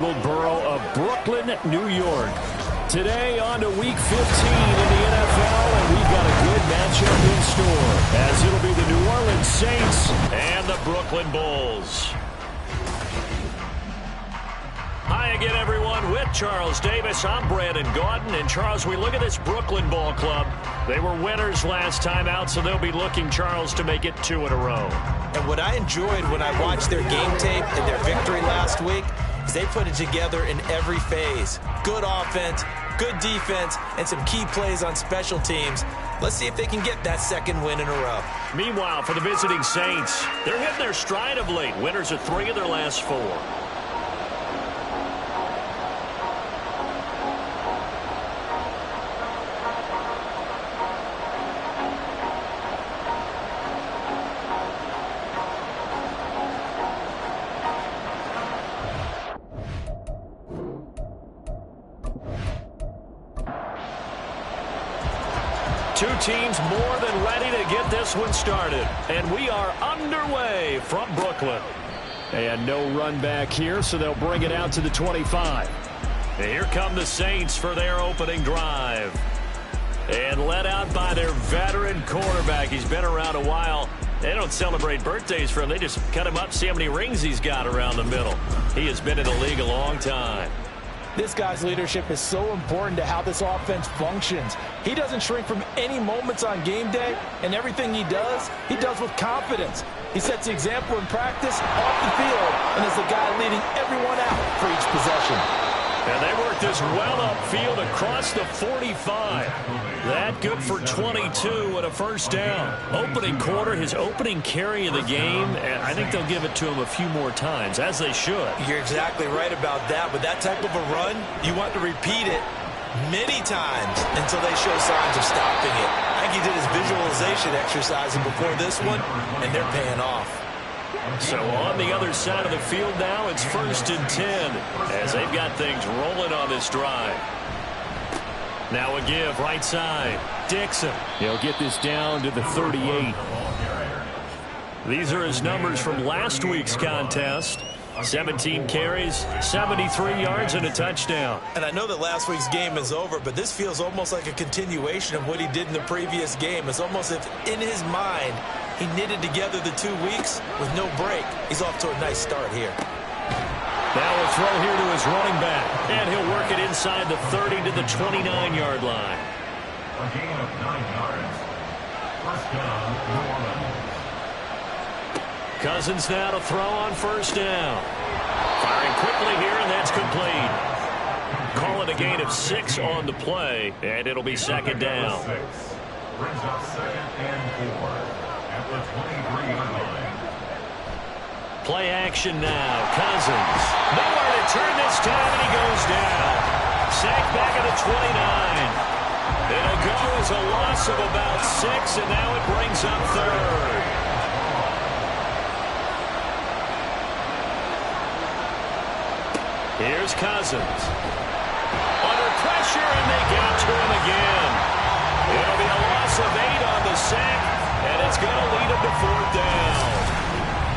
Borough of Brooklyn, New York. Today on to Week 15 in the NFL, and we've got a good matchup in store, as it'll be the New Orleans Saints and the Brooklyn Bulls. Hi again, everyone. With Charles Davis, I'm Brandon Gaudin. And, Charles, we look at this Brooklyn Ball Club. They were winners last time out, so they'll be looking, Charles, to make it 2 in a row. And what I enjoyed when I watched their game tape and their victory last week is they put it together in every phase. Good offense, good defense, and some key plays on special teams. Let's see if they can get that second win in a row. Meanwhile, for the visiting Saints, they're hitting their stride of late. Winners of 3 of their last 4. Two teams more than ready to get this one started. And we are underway from Brooklyn. And no run back here, so they'll bring it out to the 25. And here come the Saints for their opening drive. And led out by their veteran quarterback. He's been around a while. They don't celebrate birthdays for him. They just cut him up, see how many rings he's got around the middle. He has been in the league a long time. This guy's leadership is so important to how this offense functions. He doesn't shrink from any moments on game day, and everything he does with confidence. He sets the example in practice, off the field, and is the guy leading everyone out for each possession. And they work this well upfield across the 45. That good for 22 and a first down. Opening quarter, his opening carry of the game, and I think they'll give it to him a few more times, as they should. You're exactly right about that. With that type of a run, you want to repeat it many times until they show signs of stopping it. I think he did his visualization exercising before this one, and they're paying off. So on the other side of the field now, it's 1st and 10 as they've got things rolling on this drive. Now a give right side. Dixon. He'll get this down to the 38. These are his numbers from last week's contest. 17 carries, 73 yards, and a touchdown. And I know that last week's game is over, but this feels almost like a continuation of what he did in the previous game. It's almost as if in his mind he knitted together the 2 weeks with no break. He's off to a nice start here. Now a throw here to his running back. And he'll work it inside the 30 to the 29-yard line. A gain of 9 yards. First down, New Orleans. Cousins now to throw on first down. Firing quickly here, and that's complete. Call it a gain of 6 on the play, and it'll be second down. Brings up 2nd and 4 at the 23-yard line. Play action now. Cousins. Nowhere to turn this time, and he goes down. Sacked back at the 29. And a go is a loss of about 6, and now it brings up 3rd. Here's Cousins. Under pressure, and they get to him again. It'll be a loss of 8 on the sack, and it's going to lead him to 4th down.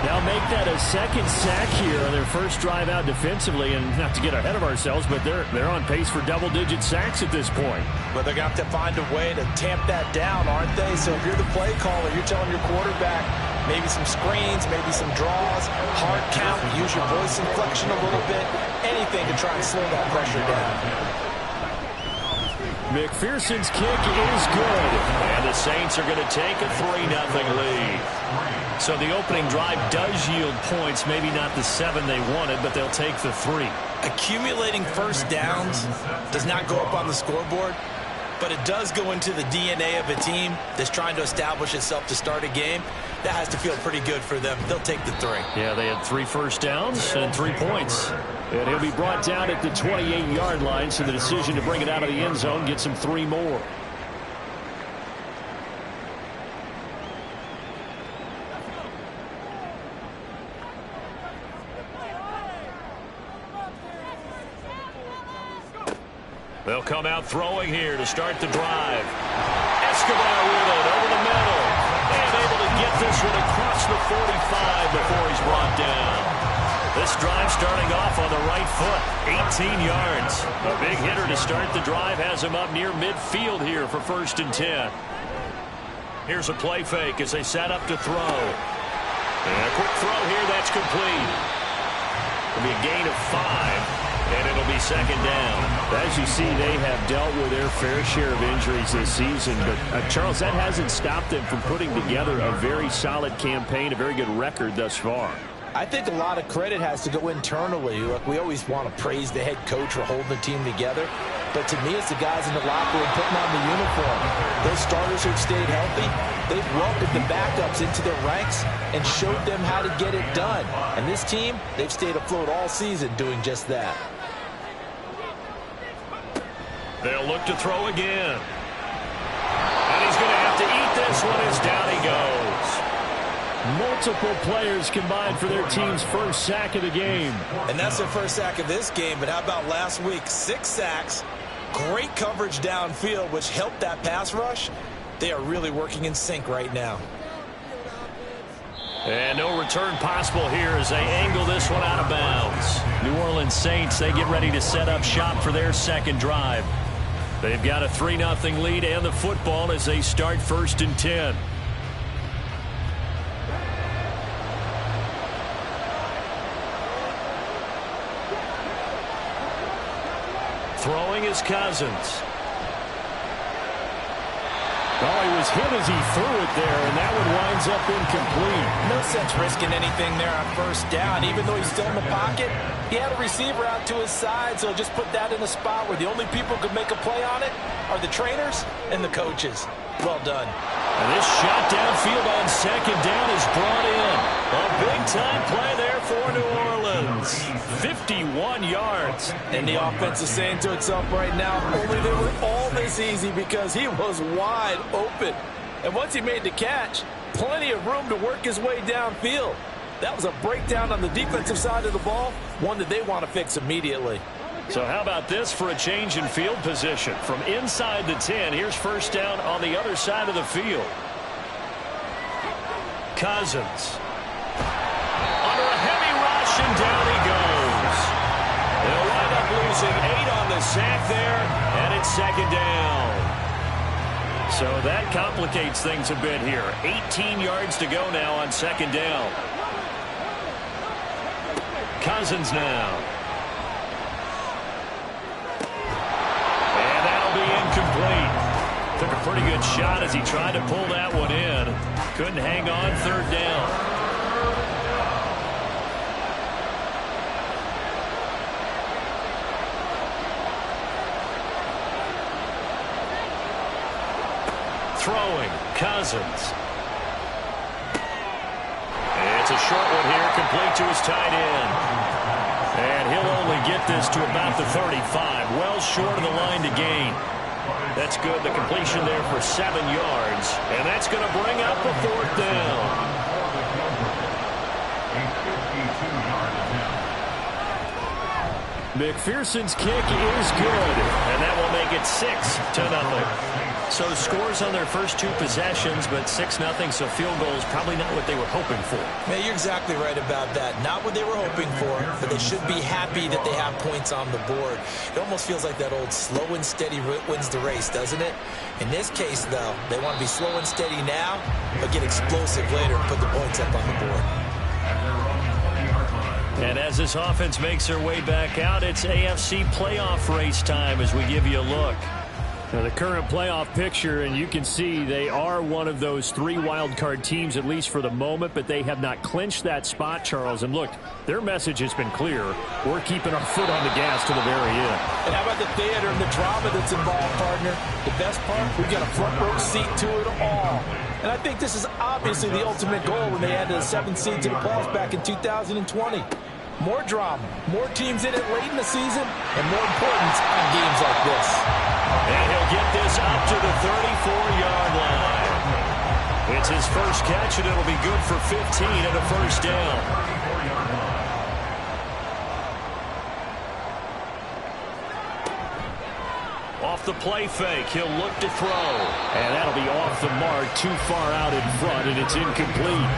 Now make that a second sack here on their first drive out defensively, and not to get ahead of ourselves, but they're on pace for double-digit sacks at this point. But they're going to have to find a way to tamp that down, aren't they? So if you're the play caller, you're telling your quarterback maybe some screens, maybe some draws, hard count, use your voice inflection a little bit, anything to try and slow that pressure down. McPherson's kick is good, and the Saints are going to take a 3-0 lead. So the opening drive does yield points, maybe not the 7 they wanted, but they'll take the 3. Accumulating first downs does not go up on the scoreboard, but it does go into the DNA of a team that's trying to establish itself to start a game. That has to feel pretty good for them. They'll take the 3. Yeah, they had 3 first downs and 3 points. And he'll be brought down at the 28-yard line, so the decision to bring it out of the end zone gets him 3 more. They'll come out throwing here to start the drive. Escobar with it over the middle. And able to get this one across the 45 before he's brought down. This drive starting off on the right foot, 18 yards. A big hitter to start the drive has him up near midfield here for 1st and 10. Here's a play fake as they set up to throw. And a quick throw here, that's complete. It'll be a gain of 5, and it'll be 2nd down. As you see, they have dealt with their fair share of injuries this season. But, Charles, that hasn't stopped them from putting together a very solid campaign, a very good record thus far. I think a lot of credit has to go internally. Look, we always want to praise the head coach for holding the team together. But to me, it's the guys in the locker room putting on the uniform. Those starters who've stayed healthy, they've welcomed the backups into their ranks and showed them how to get it done. And this team, they've stayed afloat all season doing just that. They'll look to throw again. And he's going to have to eat this one as down he goes. Multiple players combined for their team's first sack of the game. And that's their first sack of this game, but how about last week? 6 sacks, great coverage downfield, which helped that pass rush. They are really working in sync right now. And no return possible here as they angle this one out of bounds. New Orleans Saints, they get ready to set up shop for their second drive. They've got a 3-0 lead and the football as they start 1st and 10. Throwing is Cousins. Oh, he was hit as he threw it there, and that one winds up incomplete. No sense risking anything there on 1st down. Even though he's still in the pocket, he had a receiver out to his side, so just put that in a spot where the only people who could make a play on it are the trainers and the coaches. Well done. And this shot downfield on 2nd down is brought in. A big-time play there for New Orleans. 51 yards. And the offense is saying to itself right now, only they were all this easy because he was wide open. And once he made the catch, plenty of room to work his way downfield. That was a breakdown on the defensive side of the ball, one that they want to fix immediately. So how about this for a change in field position? From inside the 10, here's 1st down on the other side of the field. Cousins. Under a heavy rush, and down he goes. They'll wind up losing 8 on the sack there, and it's 2nd down. So that complicates things a bit here. 18 yards to go now on 2nd down. Cousins now. Incomplete. Took a pretty good shot as he tried to pull that one in. Couldn't hang on 3rd down. Throwing, Cousins. It's a short one here, complete to his tight end. And he'll only get this to about the 35, well short of the line to gain. That's good. The completion there for 7 yards. And that's going to bring up a 4th down. McPherson's kick is good. And that will make it 6-0. So scores on their first 2 possessions, but 6-0, so field goal is probably not what they were hoping for. Man, you're exactly right about that. Not what they were hoping for, but they should be happy that they have points on the board. It almost feels like that old slow and steady wins the race, doesn't it? In this case, though, they want to be slow and steady now, but get explosive later and put the points up on the board. And as this offense makes their way back out, it's AFC playoff race time as we give you a look. Now the current playoff picture, and you can see they are one of those 3 wild card teams, at least for the moment, but they have not clinched that spot, Charles. And look, their message has been clear. We're keeping our foot on the gas to the very end. And how about the theater and the drama that's involved, partner? The best part, we've got a front row seat to it all. And I think this is obviously the ultimate goal when they added a 7th seed to the playoffs back in 2020. More drama, more teams in it late in the season, and more importance on games like this. And he'll get this up to the 34-yard line. It's his first catch, and it'll be good for 15 and a 1st down. Off the play fake, he'll look to throw. And that'll be off the mark, too far out in front, and it's incomplete.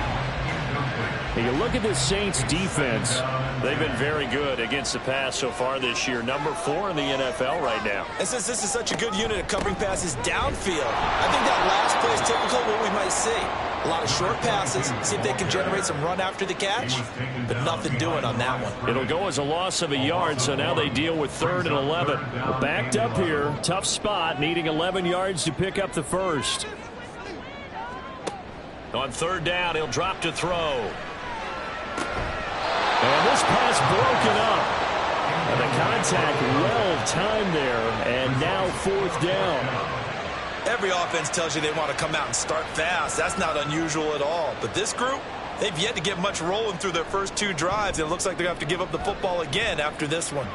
Now you look at this Saints defense. They've been very good against the pass so far this year. Number 4 in the NFL right now. And since this is such a good unit of covering passes downfield, I think that last play is typical of what we might see. A lot of short passes, see if they can generate some run after the catch, but nothing doing on that one. It'll go as a loss of a yard, so now they deal with 3rd and 11. Backed up here, tough spot, needing 11 yards to pick up the first. On 3rd down, he'll drop to throw. And this pass broken up. And the contact well timed there, and now 4th down. Every offense tells you they want to come out and start fast. That's not unusual at all. But this group, they've yet to get much rolling through their first 2 drives. It looks like they're going to have to give up the football again after this one.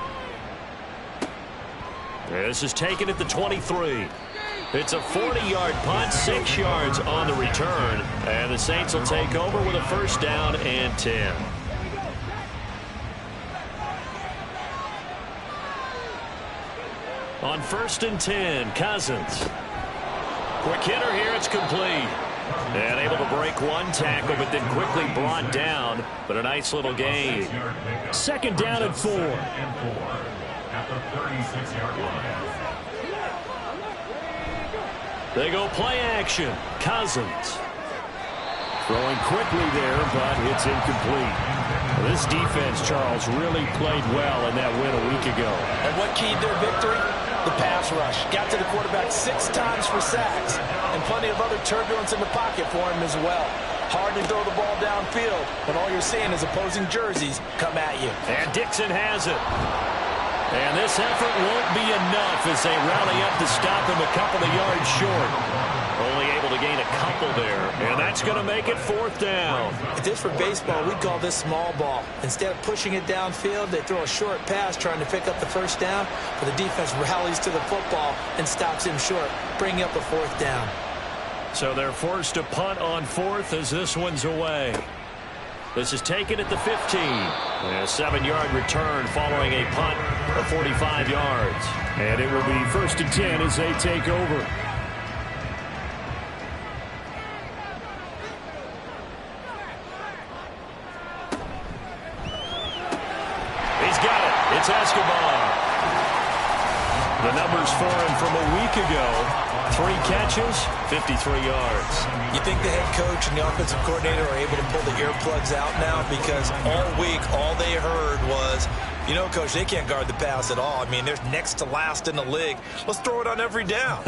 This is taken at the 23. It's a 40-yard punt, 6 yards on the return. And the Saints will take over with a 1st down and 10. On 1st and 10, Cousins. Quick hitter here, it's complete. And able to break one tackle, but then quickly brought down. But a nice little gain. 2nd down and 4. At the 36-yard line. They go play action. Cousins. Throwing quickly there, but it's incomplete. Well, this defense, Charles, really played well in that win a week ago. And what keyed their victory? The pass rush. Got to the quarterback 6 times for sacks, and plenty of other turbulence in the pocket for him as well. Hard to throw the ball downfield when all you're seeing is opposing jerseys come at you. And Dixon has it. And this effort won't be enough as they rally up to stop him a couple of yards short. Only able to gain a couple there. And that's going to make it 4th down. If this were baseball, we'd call this small ball. Instead of pushing it downfield, they throw a short pass trying to pick up the 1st down, but the defense rallies to the football and stops him short, bringing up a 4th down. So they're forced to punt on 4th as this one's away. This is taken at the 15. A 7-yard return following a punt of 45 yards. And it will be 1st and 10 as they take over. He's got it. It's Escobar. The numbers for him from a week ago. 3 catches, 53 yards. You think the head coach and the offensive coordinator are able to pull the earplugs out now? Because all week, all they heard was, you know, Coach, they can't guard the pass at all. I mean, they're next to last in the league. Let's throw it on every down.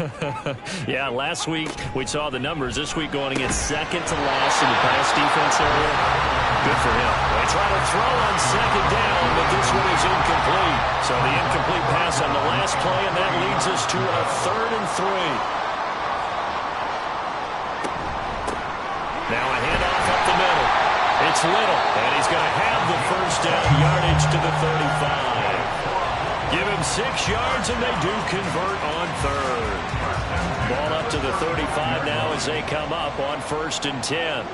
Yeah, last week we saw the numbers. This week going against 2nd to last in the pass defense area. Good for him. They try to throw on 2nd down, but this one is incomplete. So the incomplete pass on the last play, and that leads us to a 3rd and 3. Now a handoff up the middle. It's Little, and he's going to have the 1st down, yardage to the 35. Give him 6 yards, and they do convert on 3rd. Ball up to the 35 now as they come up on 1st and 10.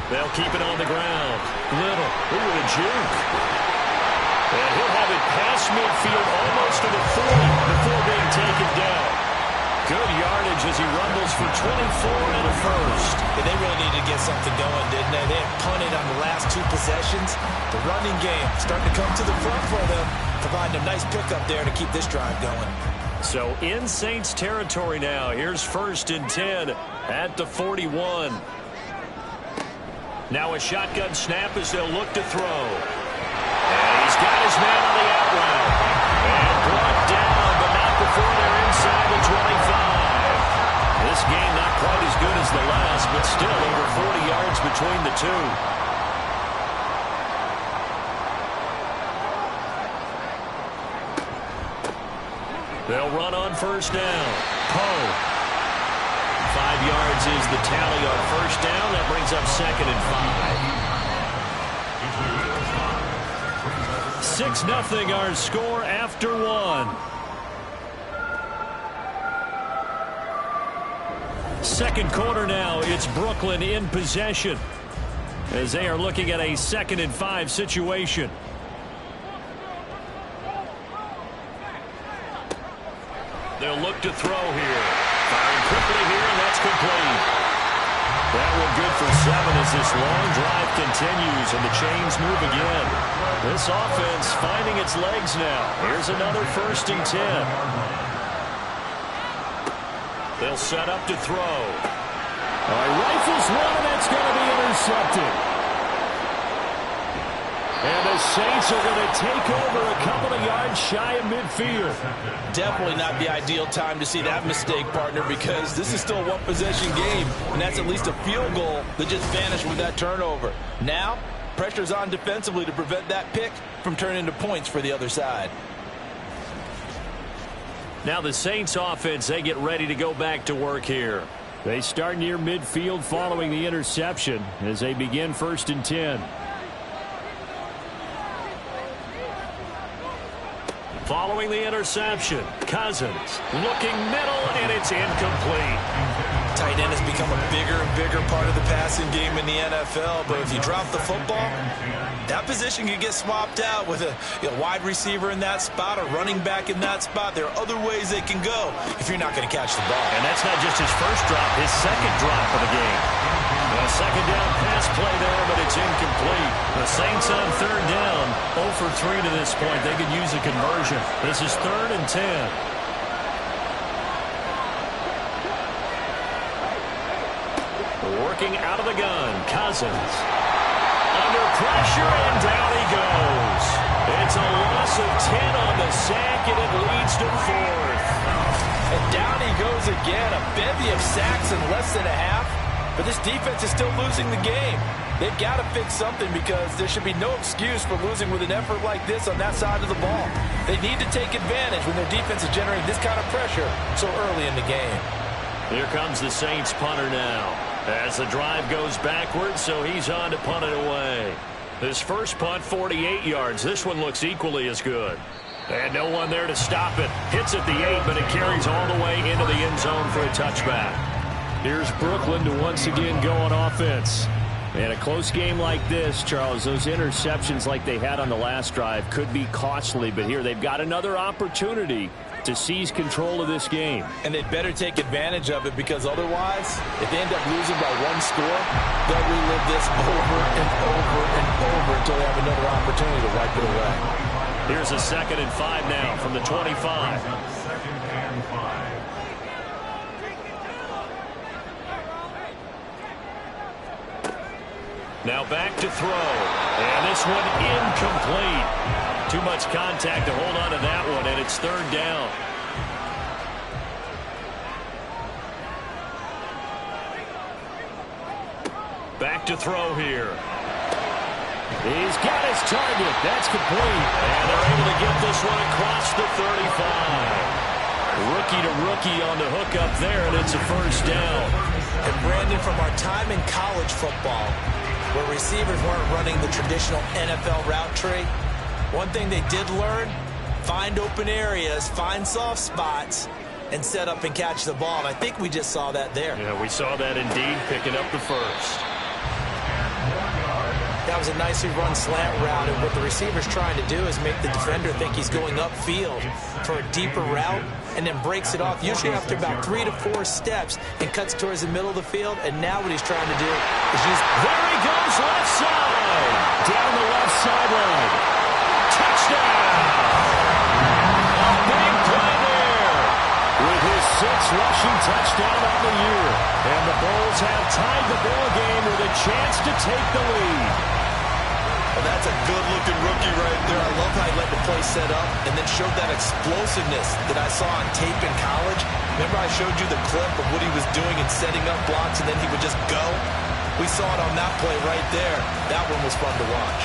They'll keep it on the ground. Little, ooh, a juke. And he'll have it past midfield almost to the 40 before being taken down. Good yardage as he rumbles for 24 and a 1st. And they really needed to get something going, didn't they? They had punted on the last 2 possessions. The running game starting to come to the front for them, providing a nice pickup there to keep this drive going. So in Saints territory now. Here's 1st and 10 at the 41. Now a shotgun snap as they'll look to throw. And he's got his man on the out route. And brought down, but not before they're inside the 25. This game not quite as good as the last, but still over 40 yards between the two. They'll run on 1st down. Poe. 5 yards is the tally on 1st down. That brings up 2nd and 5. 6-0 our score after 1. 2nd quarter now. It's Brooklyn in possession as they are looking at a 2nd and 5 situation. They'll look to throw here. Firing quickly here, and that's complete. That one good for 7 as this long drive continues and the chains move again. This offense finding its legs now. Here's another 1st and 10. They'll set up to throw. All right, rifles one, and that's going to be intercepted. And the Saints are going to take over a couple of yards shy of midfield. Definitely not the ideal time to see that mistake, partner, because this is still a one-possession game, and that's at least a field goal that just vanished with that turnover. Now, pressure's on defensively to prevent that pick from turning into points for the other side. Now the Saints offense, they get ready to go back to work here. They start near midfield following the interception as they begin 1st and 10. Following the interception, Cousins looking middle, and it's incomplete. Tight end has become a bigger and bigger part of the passing game in the NFL, but if you drop the football, that position can get swapped out with a wide receiver in that spot, a running back in that spot. There are other ways they can go if you're not going to catch the ball. And that's not just his first drop, his second drop of the game. A second down pass play there, but it's incomplete. The Saints on 3rd down, 0 for 3 to this point. They could use a conversion. This is 3rd and 10. Working out of the gun, Cousins. Under pressure, and down he goes. It's a loss of 10 on the sack, and it leads to 4th. And down he goes again, a bevy of sacks in less than a half. But this defense is still losing the game. They've got to fix something because there should be no excuse for losing with an effort like this on that side of the ball. They need to take advantage when their defense is generating this kind of pressure so early in the game. Here comes the Saints punter now. As the drive goes backwards, so he's on to punt it away. His first punt, 48 yards. This one looks equally as good. And no one there to stop it. Hits at the 8, but it carries all the way into the end zone for a touchback. Here's Brooklyn to once again go on offense. And a close game like this, Charles, those interceptions like they had on the last drive could be costly. But here they've got another opportunity to seize control of this game. And they'd better take advantage of it because otherwise, if they end up losing by 1 score, they'll relive this over and over and over until they have another opportunity to wipe it away. Here's a 2nd and 5 now from the 25. 2nd and 5. Now back to throw. And this one incomplete. Too much contact to hold on to that one, and it's 3rd down. Back to throw here. He's got his target. That's complete. And they're able to get this one across the 35. Rookie to rookie on the hook up there, and it's a 1st down. And Brandon, from our time in college football, where receivers weren't running the traditional NFL route tree, one thing they did learn, find open areas, find soft spots, and set up and catch the ball. And I think we just saw that there. Yeah, we saw that indeed, picking up the 1st. That was a nicely run slant route, and what the receiver's trying to do is make the defender think he's going upfield for a deeper route, and then breaks it off, usually after about 3 to 4 steps, and cuts towards the middle of the field. And now what he's trying to do is use... There he goes, left side! Down the left sideline. Touchdown! A big play there! With his 6th rushing touchdown on the year. And the Bulls have tied the ball game with a chance to take the lead. Well, that's a good-looking rookie right there. I love how he let the play set up and then showed that explosiveness that I saw on tape in college. Remember I showed you the clip of what he was doing and setting up blocks, and then he would just go? We saw it on that play right there. That one was fun to watch.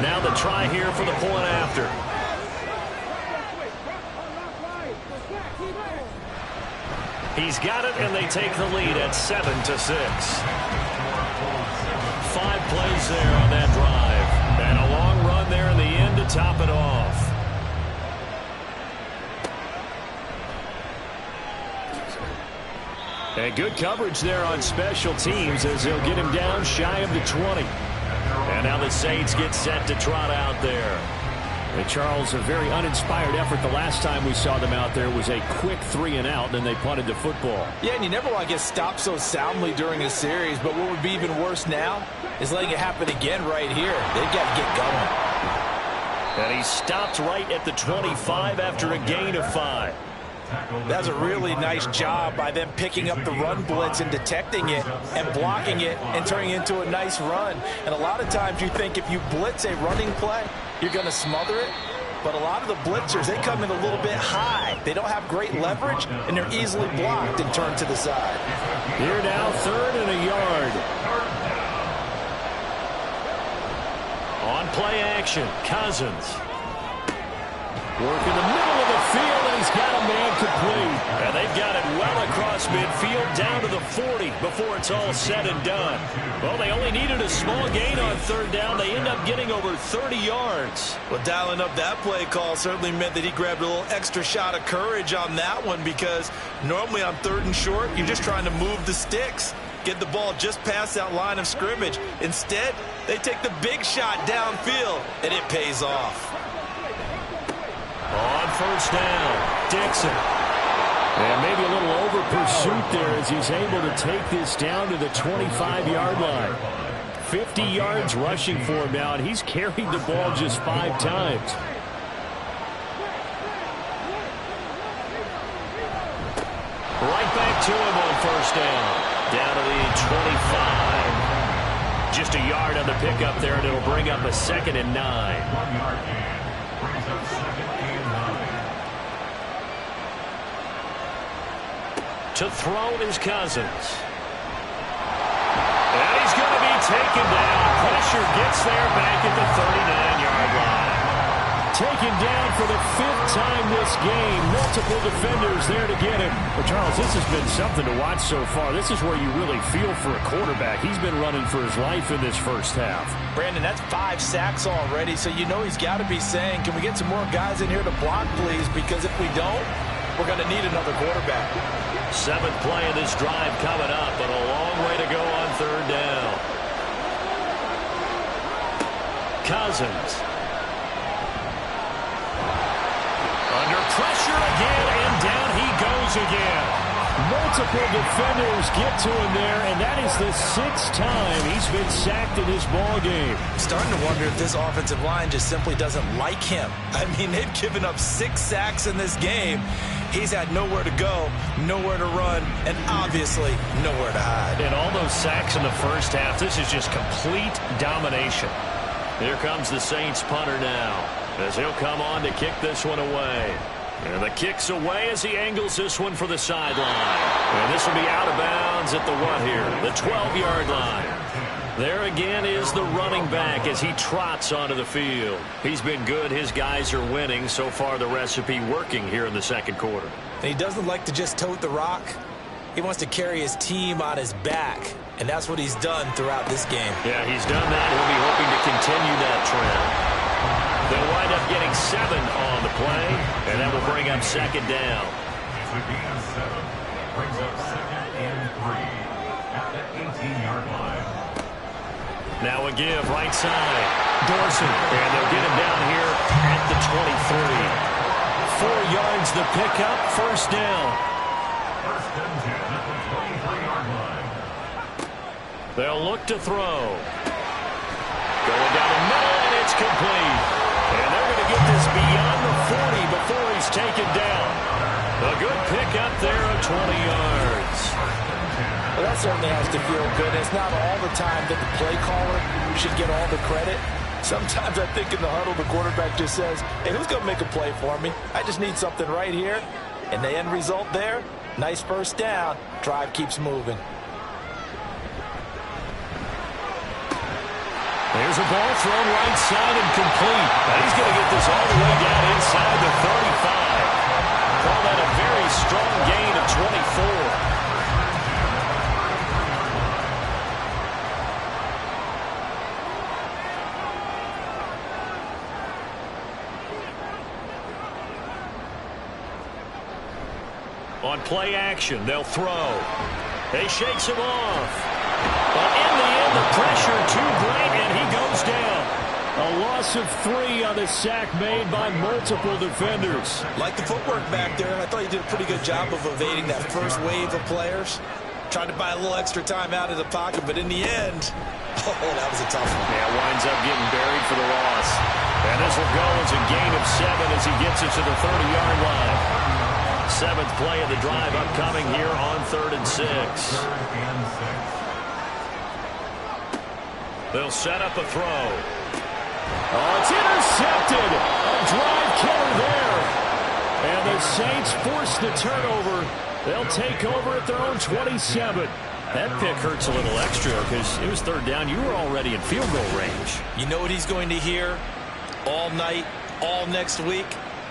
Now the try here for the point after. He's got it, and they take the lead at 7-6. 5 plays there on that drive. And a long run there in the end to top it off. And good coverage there on special teams as they'll get him down shy of the 20. And now the Saints get set to trot out there. And Charles, a very uninspired effort. The last time we saw them out there was a quick 3-and-out, and then they punted the football. Yeah, and you never want to get stopped so soundly during a series, but what would be even worse now is letting it happen again right here. They've got to get going. And he stopped right at the 25 after a gain of 5. That's a really nice job by them picking up the run blitz and detecting it and blocking it and turning it into a nice run. And a lot of times you think if you blitz a running play, you're going to smother it. But a lot of the blitzers, they come in a little bit high. They don't have great leverage, and they're easily blocked and turned to the side. Here now, 3rd and a yard. On play action, Cousins. Work in the middle of the field, and he's got a man complete. And they've got it well across midfield down to the 40 before it's all said and done. Well, they only needed a small gain on 3rd down. They end up getting over 30 yards. Well, dialing up that play call certainly meant that he grabbed a little extra shot of courage on that one, because normally on 3rd and short, you're just trying to move the sticks, get the ball just past that line of scrimmage. Instead, they take the big shot downfield, and it pays off. On 1st down, Dixon. And maybe a little over pursuit there as he's able to take this down to the 25-yard line. 50 yards rushing for him now, and he's carried the ball just 5 times. Right back to him on 1st down. Down to the 25. Just a yard on the pickup there, and it'll bring up a 2nd and 9. 1 yard gain. Brings up 2nd and 9. To throw is Cousins. And he's going to be taken down. Pressure gets there back at the 39-yard line. Taken down for the 5th time this game. Multiple defenders there to get him. Well, Charles, this has been something to watch so far. This is where you really feel for a quarterback. He's been running for his life in this first half. Brandon, that's 5 sacks already, so you know he's got to be saying, can we get some more guys in here to block, please? Because if we don't, we're going to need another quarterback. 7th play of this drive coming up, but a long way to go on 3rd down. Cousins. Under pressure again, and down he goes again. Multiple defenders get to him there, and that is the 6th time he's been sacked in this ball game. Starting to wonder if this offensive line just simply doesn't like him. I mean, they've given up 6 sacks in this game. He's had nowhere to go, nowhere to run, and obviously nowhere to hide. And all those sacks in the first half, this is just complete domination. Here comes the Saints punter now, as he'll come on to kick this one away. And the kick's away as he angles this one for the sideline. And this will be out of bounds at the what here? The 12-yard line. There again is the running back as he trots onto the field. He's been good. His guys are winning. So far, the recipe working here in the 2nd quarter. And he doesn't like to just tote the rock. He wants to carry his team on his back, and that's what he's done throughout this game. Yeah, he's done that. He'll be hoping to continue that trend. They'll wind up getting 7 on the play, and that will bring up 2nd down. It's a gain of 7. Brings up 2nd and 3 at the 18-yard line. Now a give right side. Dorsey. And they'll get him down here at the 23. 4 yards the pickup. 1st down. 1st and 10 at the 23-yard line. They'll look to throw. Going down the middle, and it's complete. And they're going to get this beyond the 40 before he's taken down. A good pickup there of 20 yards. Well, that certainly has to feel good. It's not all the time that the play caller should get all the credit. Sometimes I think in the huddle, the quarterback just says, hey, who's going to make a play for me? I just need something right here. And the end result there, nice 1st down. Drive keeps moving. There's a ball thrown right side and complete. He's going to get this all the way down inside the 35. Call that a very strong gain of 24. On play action, they'll throw. He shakes him off. But in the end, the pressure too great, and he goes down. A loss of 3 on the sack made by multiple defenders. Like the footwork back there, and I thought he did a pretty good job of evading that first wave of players. Tried to buy a little extra time out of the pocket, but in the end, oh, that was a tough one. Yeah, winds up getting buried for the loss. And this will go as a gain of 7 as he gets it to the 30-yard line. 7th play of the drive upcoming here on 3rd and 6. They'll set up a throw. Oh, it's intercepted. A drive killer there. And the Saints force the turnover. They'll take over at their own 27. That pick hurts a little extra because it was 3rd down. You were already in field goal range. You know what he's going to hear all night, all next week?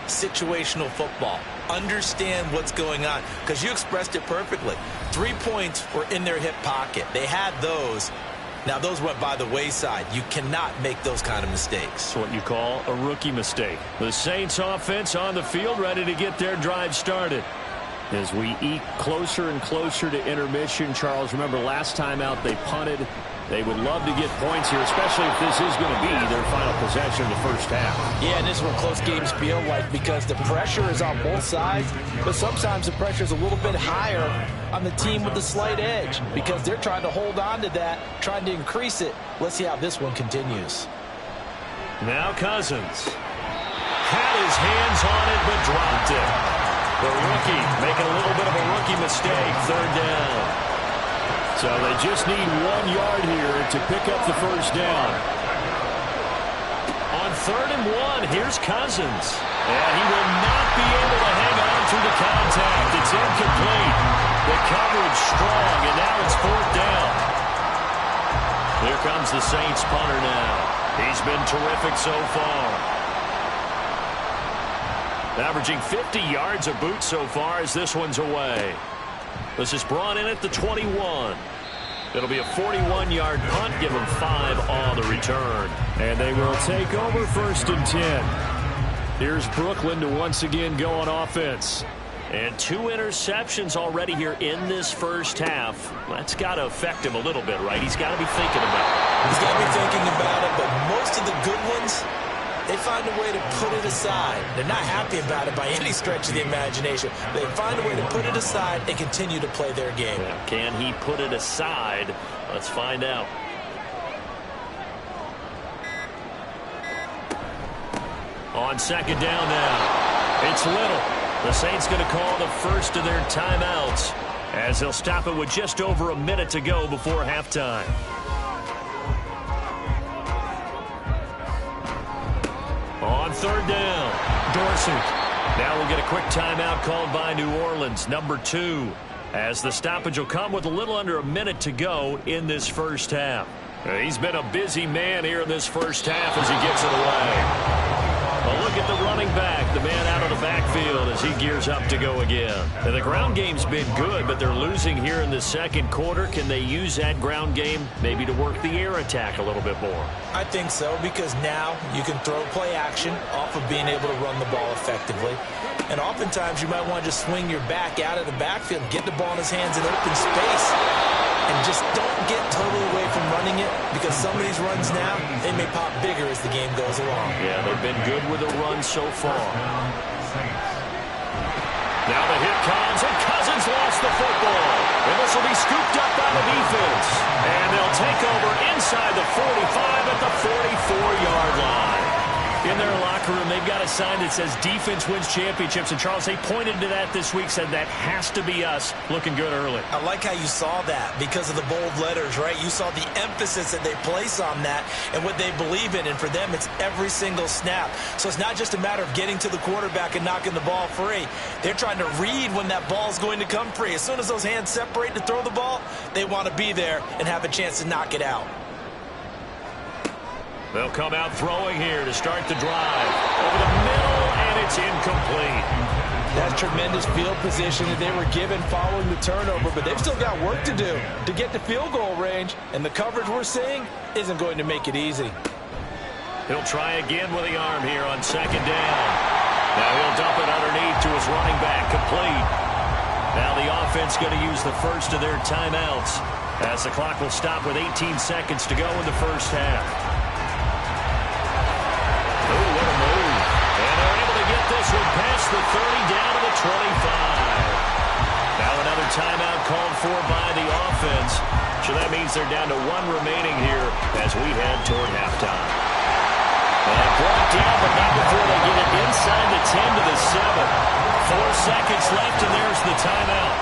Situational football. Understand what's going on, because you expressed it perfectly. 3 points were in their hip pocket. They had those. Now, those went by the wayside. You cannot make those kind of mistakes. It's what you call a rookie mistake. The Saints offense on the field, ready to get their drive started. As we eke closer and closer to intermission, Charles, remember last time out they punted. They would love to get points here, especially if this is going to be their final possession of the first half. Yeah, and this is what close games feel like, because the pressure is on both sides, but sometimes the pressure is a little bit higher on the team with the slight edge because they're trying to hold on to that, trying to increase it. Let's see how this one continues. Now Cousins had his hands on it but dropped it. The rookie making a little bit of a rookie mistake, 3rd down. So they just need 1 yard here to pick up the first down. On 3rd and 1, here's Cousins. And he will not be able to hang on through the contact. It's incomplete. The coverage strong, and now it's 4th down. Here comes the Saints punter now. He's been terrific so far. Averaging 50 yards a boot so far as this one's away. This is brought in at the 21. It'll be a 41-yard punt. Give them 5 on the return. And they will take over 1st and 10. Here's Brooklyn to once again go on offense. And 2 interceptions already here in this first half. That's got to affect him a little bit, right? He's got to be thinking about it. He's got to be thinking about it, but most of the good ones, they find a way to put it aside. They're not happy about it by any stretch of the imagination. They find a way to put it aside and continue to play their game. Can he put it aside? Let's find out. On 2nd down now, it's Little. The Saints going to call the first of their timeouts as they'll stop it with just over a minute to go before halftime. On 3rd down, Dorsey. Now we'll get a quick timeout called by New Orleans, number 2, as the stoppage will come with a little under a minute to go in this first half. He's been a busy man here in this first half as he gets it away. A look at the running back, the man out of the backfield as he gears up to go again. And the ground game's been good, but they're losing here in the 2nd quarter. Can they use that ground game maybe to work the air attack a little bit more? I think so, because now you can throw play action off of being able to run the ball effectively. And oftentimes you might want to just swing your back out of the backfield, get the ball in his hands in open space, and just don't get totally away from running it, because some of these runs now, they may pop bigger as the game goes along. Yeah, they've been good with the run so far. Now the hit comes, and Cousins lost the football. And this will be scooped up by the defense. And they'll take over inside the 45 at the 44-yard line. In their locker room, they've got a sign that says defense wins championships. And, Charles, they pointed to that this week, said that has to be us. Looking good early. I like how you saw that because of the bold letters, right? You saw the emphasis that they place on that and what they believe in. And for them, it's every single snap. So it's not just a matter of getting to the quarterback and knocking the ball free. They're trying to read when that ball's going to come free. As soon as those hands separate to throw the ball, they want to be there and have a chance to knock it out. They'll come out throwing here to start the drive. Over the middle, and it's incomplete. That's tremendous field position that they were given following the turnover, but they've still got work to do to get to field goal range, and the coverage we're seeing isn't going to make it easy. He'll try again with the arm here on 2nd down. Now he'll dump it underneath to his running back, complete. Now the offense going to use the first of their timeouts as the clock will stop with 18 seconds to go in the first half. Oh, what a move. And they're able to get this one past the 30 down to the 25. Now another timeout called for by the offense. So that means they're down to 1 remaining here as we head toward halftime. And brought down, but not before they get it inside the 10 to the 7. 4 seconds left, and there's the timeout.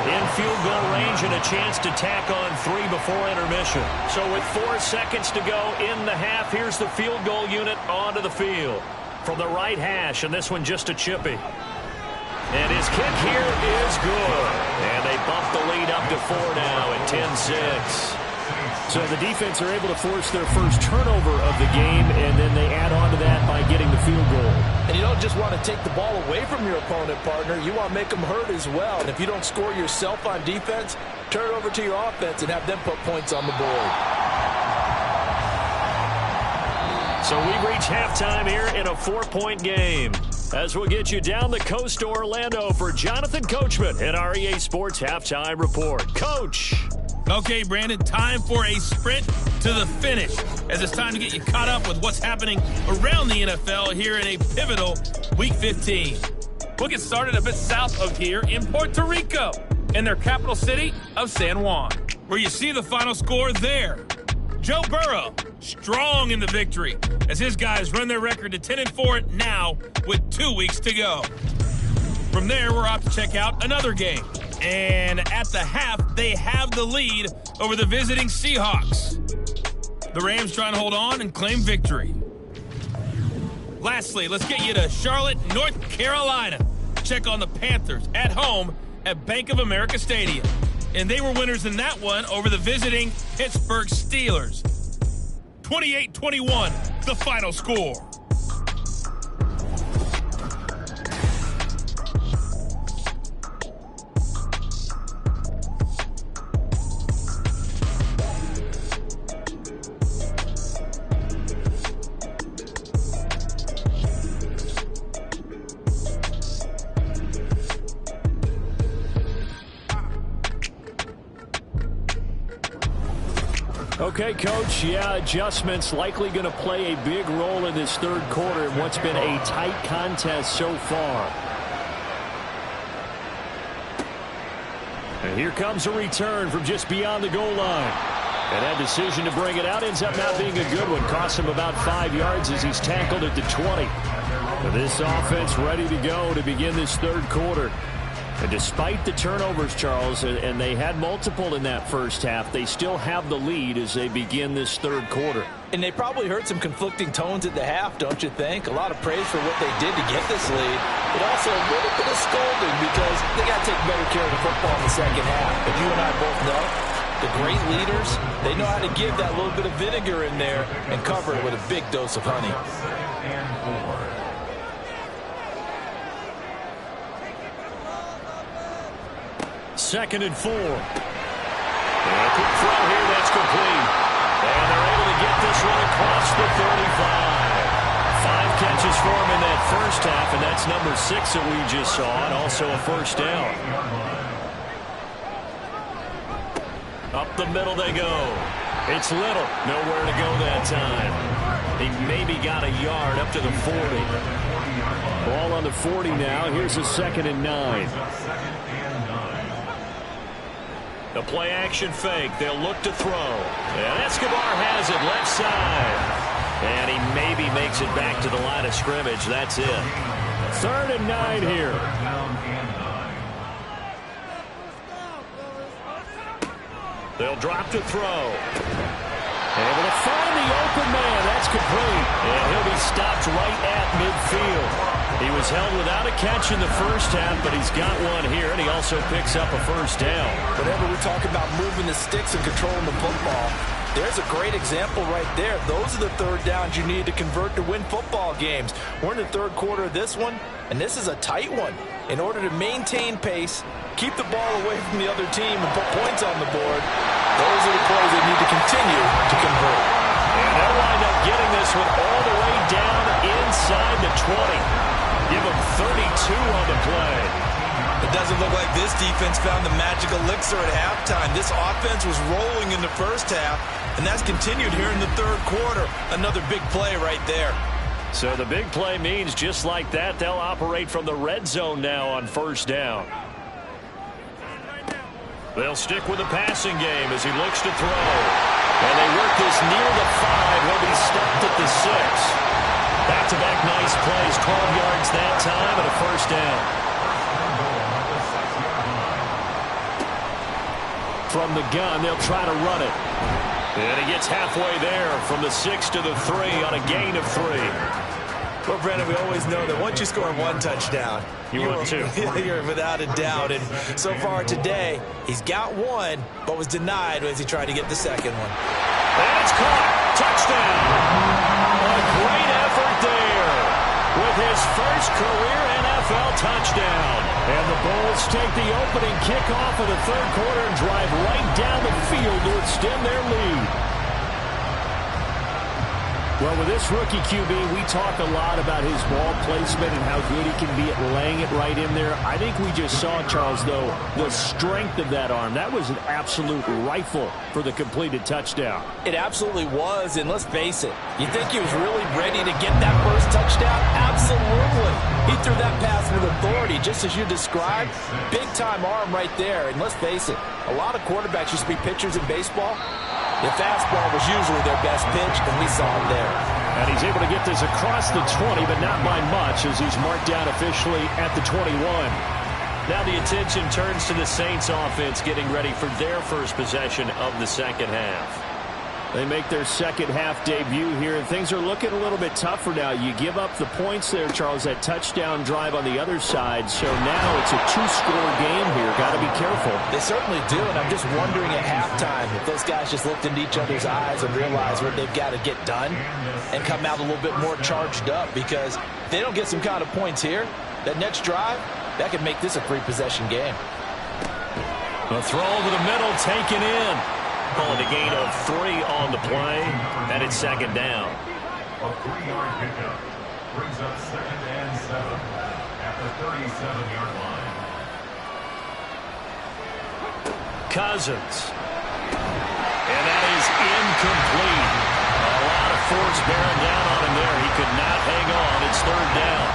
In field goal range and a chance to tack on 3 before intermission. So with 4 seconds to go in the half, here's the field goal unit onto the field. From the right hash, and this one just a chippy. And his kick here is good. And they bump the lead up to 4 now at 10-6. So the defense are able to force their first turnover of the game, and then they add on to that by getting the field goal. And you don't just want to take the ball away from your opponent, partner. You want to make them hurt as well. And if you don't score yourself on defense, turn it over to your offense and have them put points on the board. So we reach halftime here in a 4-point game. As we'll get you down the coast to Orlando for Jonathan Coachman in our EA Sports Halftime Report. Coach. Okay, Brandon, time for a sprint to the finish, as it's time to get you caught up with what's happening around the NFL here in a pivotal Week 15. We'll get started a bit south of here in Puerto Rico, in their capital city of San Juan, where you see the final score there. Joe Burrow, strong in the victory, as his guys run their record to 10-4 now with 2 weeks to go. From there, we're off to check out another game. And at the half, they have the lead over the visiting Seahawks. The Rams trying to hold on and claim victory. Lastly, let's get you to Charlotte, North Carolina. Check on the Panthers at home at Bank of America Stadium. And they were winners in that one over the visiting Pittsburgh Steelers. 28-21, the final score. Okay, Coach, adjustments likely going to play a big role in this third quarter in what's been a tight contest so far. And here comes a return from just beyond the goal line. And that decision to bring it out ends up not being a good one. Cost him about 5 yards as he's tackled at the 20. But this offense ready to go to begin this third quarter. And despite the turnovers, Charles, and they had multiple in that first half, they still have the lead as they begin this third quarter. And they probably heard some conflicting tones at the half, don't you think? A lot of praise for what they did to get this lead, but also a little bit of scolding because they got to take better care of the football in the second half. But you and I both know the great leaders, they know how to give that little bit of vinegar in there and cover it with a big dose of honey. Second and 4. And a quick throw here, that's complete. And they're able to get this one across the 35. 5 catches for him in that first half, and that's number 6 that we just saw, and also a first down. Up the middle they go. It's Little. Nowhere to go that time. He maybe got a yard up to the 40. Ball on the 40 now. Here's a 2nd and 9. The play action fake. They'll look to throw. And Escobar has it left side. And he maybe makes it back to the line of scrimmage. That's it. 3rd and 9 here. They'll drop to throw. Able to find the open man. That's complete. And he'll be stopped right at midfield. He was held without a catch in the first half, but he's got one here, and he also picks up a first down. Whenever we talk about moving the sticks and controlling the football, there's a great example right there. Those are the third downs you need to convert to win football games. We're in the third quarter of this one, and this is a tight one. In order to maintain pace, keep the ball away from the other team, and put points on the board, those are the plays they need to continue to convert. And they'll wind up getting this one all the way down inside the 20. Give them 32 on the play. It doesn't look like this defense found the magic elixir at halftime. This offense was rolling in the first half, and that's continued here in the third quarter. Another big play right there. So the big play means just like that, they'll operate from the red zone now on first down. They'll stick with the passing game as he looks to throw. And they work this near the 5. He'll be stopped at the 6. Back-to-back nice plays, 12 yards that time and a first down. From the gun, they'll try to run it. And he gets halfway there from the 6 to the 3 on a gain of 3. Well, Brandon, we always know that once you score one touchdown, you're without a doubt. And so far today, he's got one, but was denied as he tried to get the second one. And it's caught. Touchdown. A great effort there with his first career NFL touchdown. And the Bulls take the opening kickoff of the third quarter and drive right down the field to extend their lead. Well, with this rookie QB, we talk a lot about his ball placement and how good he can be at laying it right in there. I think we just saw, Charles, though, the strength of that arm. That was an absolute rifle for the completed touchdown. It absolutely was, and let's face it, you think he was really ready to get that first touchdown? Absolutely. He threw that pass with authority, just as you described. Big-time arm right there, and let's face it, a lot of quarterbacks used to be pitchers in baseball. The fastball was usually their best pitch, and we saw it there. And he's able to get this across the 20, but not by much, as he's marked down officially at the 21. Now the attention turns to the Saints offense getting ready for their first possession of the second half. They make their second half debut here, and things are looking a little bit tougher now. You give up the points there, Charles, that touchdown drive on the other side. So now it's a two-score game here. Got to be careful. They certainly do, and I'm just wondering at halftime if those guys just looked into each other's eyes and realized what they've got to get done and come out a little bit more charged up, because if they don't get some kind of points here, that next drive, that could make this a three-possession game. A throw over the middle, taken in. Calling a gain of 3 on the play, and it's second down. A 3-yard pickup brings up 2nd and 7 at the 37-yard line. Cousins. And that is incomplete. A lot of force bearing down on him there. He could not hang on. It's third down.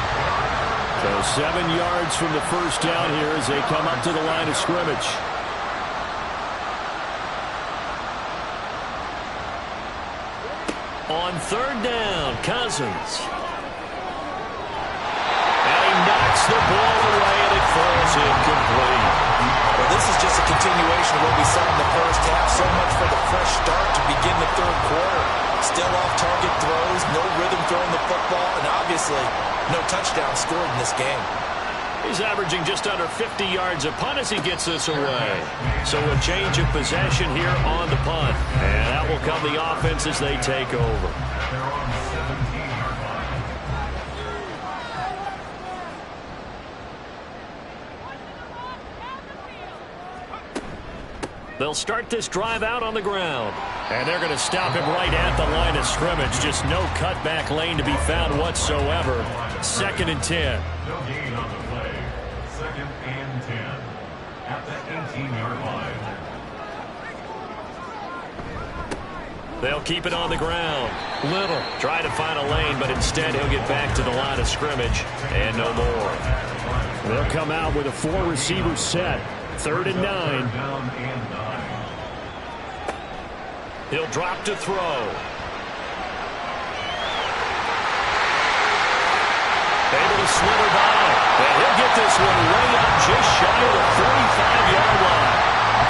So 7 yards from the first down here as they come up to the line of scrimmage. On third down, Cousins. And he knocks the ball away, and it falls incomplete. Well, this is just a continuation of what we saw in the first half. So much for the fresh start to begin the third quarter. Still off-target throws, no rhythm throwing the football, and obviously no touchdown scored in this game. He's averaging just under 50 yards a punt as he gets this away. So a change of possession here on the punt. And that will come the offense as they take over. They're on the 17-yard line. They'll start this drive out on the ground. And they're going to stop him right at the line of scrimmage. Just no cutback lane to be found whatsoever. 2nd and 10. No gain on the play. 2nd and 10 at the 18-yard line. They'll keep it on the ground. Little try to find a lane, but instead he'll get back to the line of scrimmage and no more. They'll come out with a 4-receiver set. 3rd and 9. Down and 9. He'll drop to throw. Able to slither by. And he'll get this one way up just shy of the 45-yard line.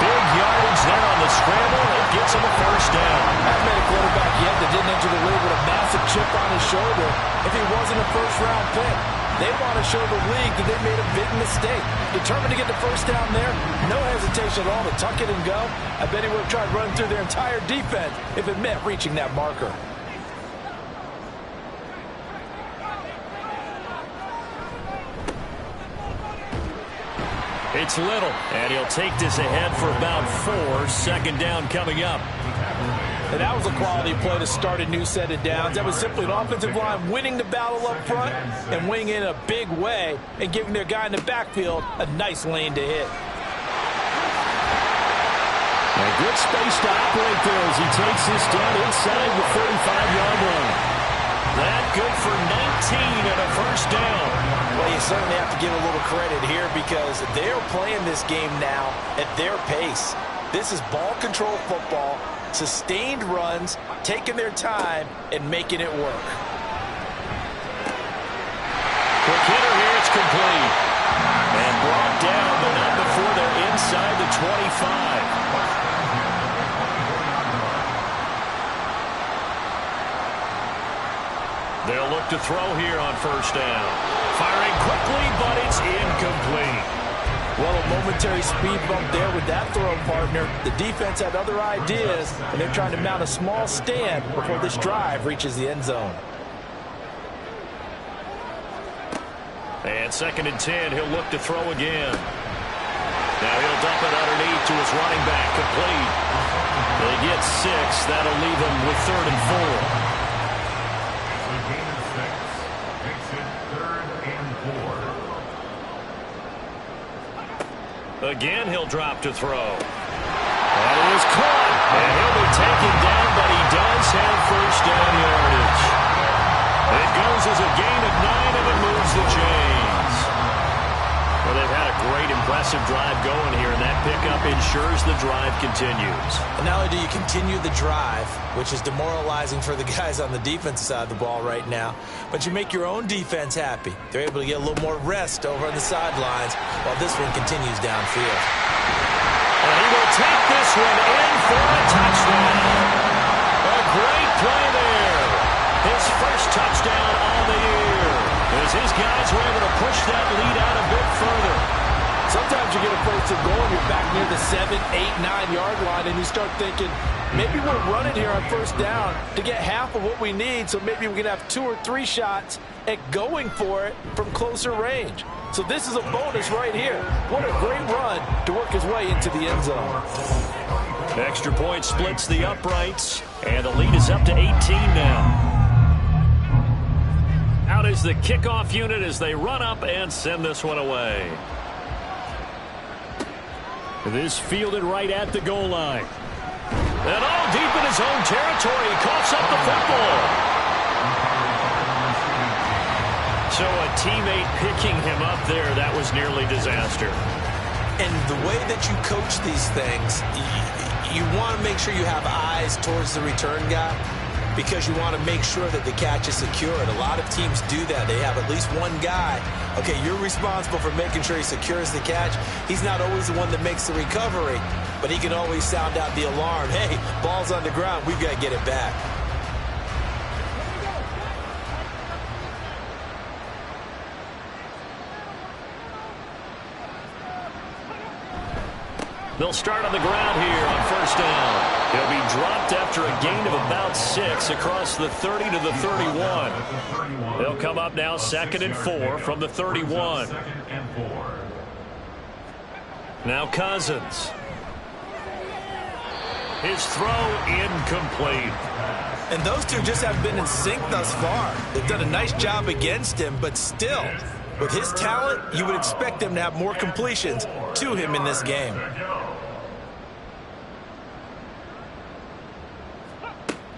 Big yardage there on the scramble. It gets him a first down. I've met a quarterback yet that didn't enter the league with a massive chip on his shoulder if he wasn't a first-round pick. They want to show the league that they made a big mistake. Determined to get the first down there, no hesitation at all to tuck it and go. I bet he would have tried running through their entire defense if it meant reaching that marker. It's Little, and he'll take this ahead for about 4. 2nd down coming up. And that was a quality play to start a new set of downs. That was simply an offensive line winning the battle up front and winning in a big way and giving their guy in the backfield a nice lane to hit. A good space to operate there as he takes this down inside the 35-yard line. That good for certainly have to give a little credit here because they're playing this game now at their pace. This is ball control football, sustained runs, taking their time, and making it work. Quick hitter here, it's complete. And brought down, but not before they're inside the 25. They'll look to throw here on first down. Firing quickly, but it's incomplete. Well, a momentary speed bump there with that throw, partner. The defense had other ideas, and they're trying to mount a small stand before this drive reaches the end zone. And 2nd and 10, he'll look to throw again. Now he'll dump it underneath to his running back, complete. They get 6. That'll leave him with 3rd and 4. Again, he'll drop to throw. That is caught. And he'll be taken down, but he does have first down yardage. It goes as a gain of 9, and it moves the chains. Well, they've had a great, impressive drive going here, and that pickup ensures the drive continues. And not only do you continue the drive, which is demoralizing for the guys on the defensive side of the ball right now, but you make your own defense happy. They're able to get a little more rest over on the sidelines while this one continues downfield. And he will take this one in for a touchdown. A great play there. His first touchdown on the year, as his guys were able to push that lead out a bit further. Sometimes you get a first and goal and you're back near the 7, 8, 9-yard line, and you start thinking, maybe we're running here on first down to get half of what we need, so maybe we can have 2 or 3 shots at going for it from closer range. So this is a bonus right here. What a great run to work his way into the end zone. Extra point splits the uprights, and the lead is up to 18 now. Out is the kickoff unit as they run up and send this one away. This fielded right at the goal line. And all deep in his own territory, he coughs up the football. So a teammate picking him up there, that was nearly disaster. And the way that you coach these things, you want to make sure you have eyes towards the return guy, because you want to make sure that the catch is secured. A lot of teams do that. They have at least one guy. Okay, you're responsible for making sure he secures the catch. He's not always the one that makes the recovery, but he can always sound out the alarm. Hey, ball's on the ground. We've got to get it back. They'll start on the ground here on first down. He'll be dropped after a gain of about 6 across the 30 to the 31. They'll come up now 2nd and 4 from the 31. Now Cousins. His throw incomplete. And those two just haven't been in sync thus far. They've done a nice job against him, but still, with his talent, you would expect them to have more completions to him in this game.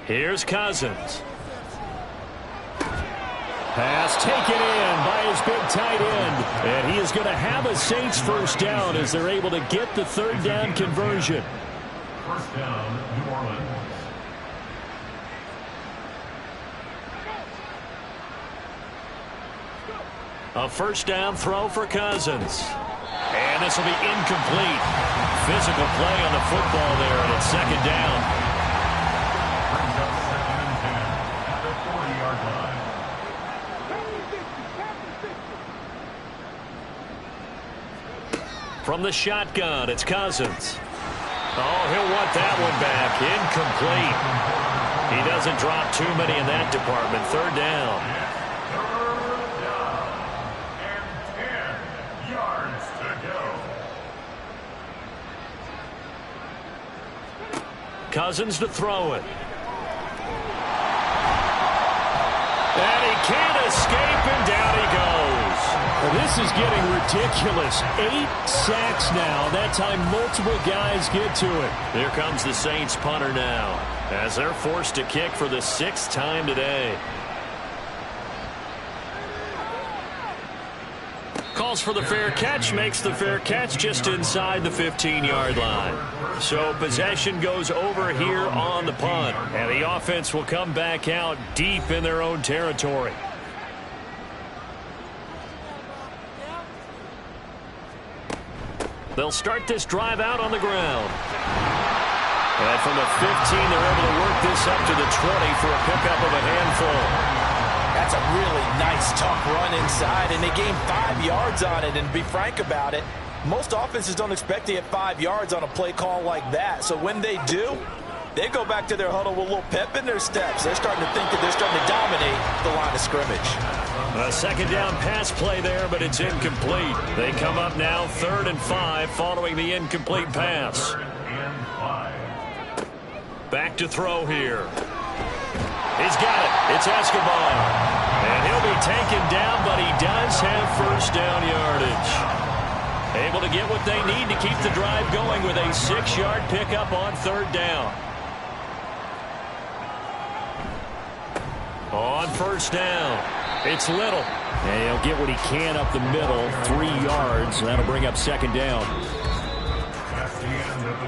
Here's Cousins. Pass taken in by his big tight end. And he is going to have a Saints first down as they're able to get the 3rd down conversion. First down, New Orleans. A first down throw for Cousins. And this will be incomplete. Physical play on the football there, and it's 2nd down. Brings up 2nd and 10 at the 40-yard line. From the shotgun, it's Cousins. Oh, he'll want that one back. Incomplete. He doesn't drop too many in that department. 3rd down. Cousins to throw it. And he can't escape, and down he goes. Well, this is getting ridiculous. 8 sacks now. That time multiple guys get to it. Here comes the Saints punter now, as they're forced to kick for the 6th time today. Calls for the fair catch, makes the fair catch just inside the 15-yard line. So possession goes over here on the punt. And the offense will come back out deep in their own territory. They'll start this drive out on the ground. And from the 15, they're able to work this up to the 20 for a pickup of a handful. That's a really nice, tough run inside, and they gained 5 yards on it. And to be frank about it, most offenses don't expect to get 5 yards on a play call like that. So when they do, they go back to their huddle with a little pep in their steps. They're starting to think that they're starting to dominate the line of scrimmage. A second down pass play there, but it's incomplete. They come up now 3rd and 5 following the incomplete pass. Back to throw here. He's got it. It's Escobar. And he'll be taken down, but he does have first down yardage. Able to get what they need to keep the drive going with a 6-yard pickup on 3rd down. On 1st down, it's Little. And he'll get what he can up the middle, 3 yards. That'll bring up 2nd down.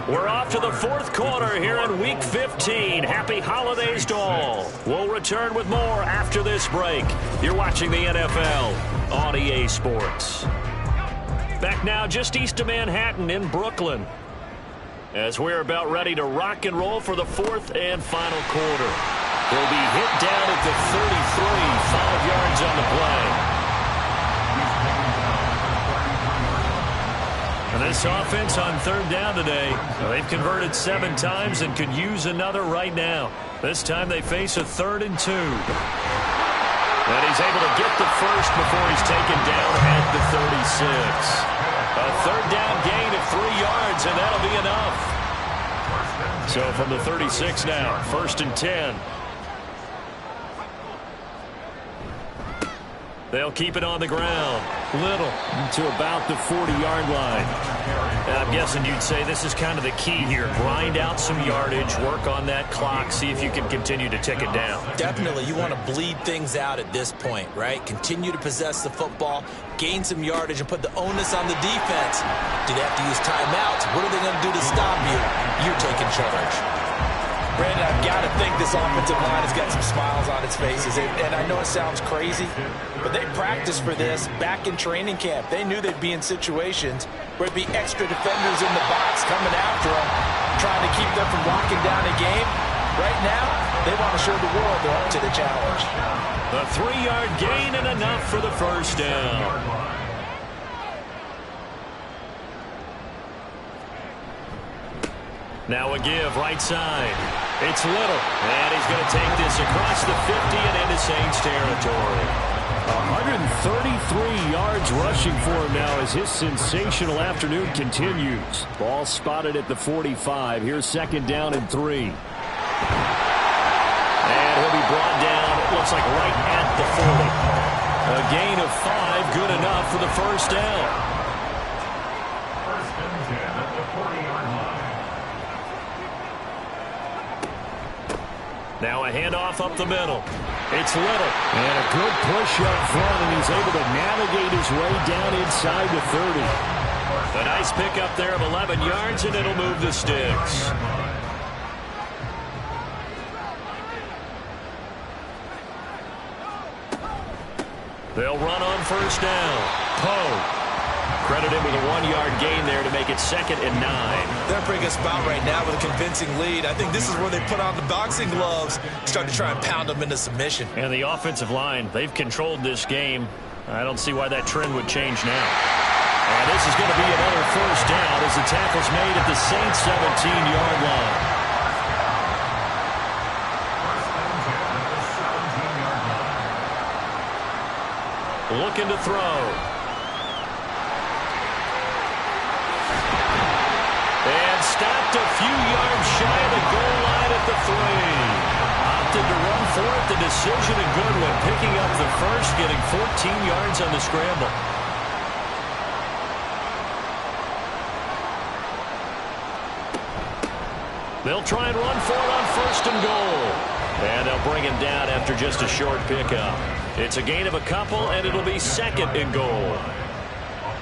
We're off to the 4th quarter here in Week 15. Happy holidays to all. We'll return with more after this break. You're watching the NFL on EA Sports. Back now just east of Manhattan in Brooklyn, as we're about ready to rock and roll for the 4th and final quarter. They'll be hit down at the 33, 5 yards on the play. And this offense on 3rd down today, they've converted 7 times and could use another right now. This time they face a 3rd and 2. And he's able to get the first before he's taken down at the 36. A 3rd down gain of 3 yards, and that'll be enough. So from the 36 now, 1st and 10. They'll keep it on the ground. Little to about the 40-yard line. I'm guessing you'd say this is kind of the key here. Grind out some yardage, work on that clock, see if you can continue to tick it down. Definitely. You want to bleed things out at this point, right? Continue to possess the football, gain some yardage, and put the onus on the defense. Do they have to use timeouts? What are they going to do to stop you? You're taking charge. Brandon, I've got to think this offensive line has got some smiles on its faces. And I know it sounds crazy, but they practiced for this back in training camp. They knew they'd be in situations where there'd be extra defenders in the box coming after them, trying to keep them from locking down a game. Right now, they want to show the world they're up to the challenge. A 3-yard gain and enough for the first down. Now a give right side. It's Little, and he's going to take this across the 50 and into Saints territory. 133 yards rushing for him now as his sensational afternoon continues. Ball spotted at the 45. Here's 2nd down and 3. And he'll be brought down, it looks like right at the 40. A gain of 5, good enough for the first down. 1st and 10 at the 40-yard line. Now a handoff up the middle. It's Little. And a good push up front, and he's able to navigate his way down inside the 30. A nice pickup there of 11 yards, and it'll move the sticks. They'll run on first down. Poe. Credited with a 1-yard gain there to make it 2nd and 9. They're bringing us about right now with a convincing lead. I think this is where they put on the boxing gloves, start to try and pound them into submission. And the offensive line, they've controlled this game. I don't see why that trend would change now. And this is going to be another first down as the tackle's made at the Saints 17-yard line. Looking to throw. And stopped a few yards shy of the goal line at the 3. Opted to run for it. The decision a good one. Picking up the first, getting 14 yards on the scramble. They'll try and run for it on 1st and goal. And they'll bring him down after just a short pickup. It's a gain of a couple, and it'll be 2nd and goal.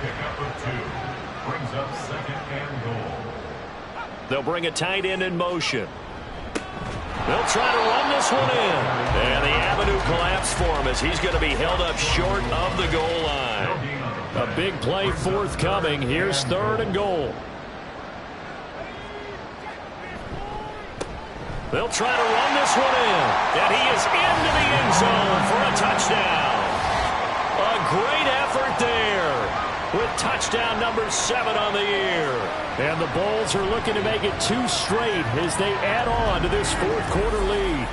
pickup of 2. Brings up 2nd and goal. They'll bring a tight end in motion. They'll try to run this one in. And the avenue collapsed for him as he's going to be held up short of the goal line. A big play forthcoming. Here's 3rd and goal. They'll try to run this one in. And he is into the end zone for a touchdown. A great effort there with touchdown number 7 on the year. And the Bulls are looking to make it 2 straight as they add on to this 4th quarter lead.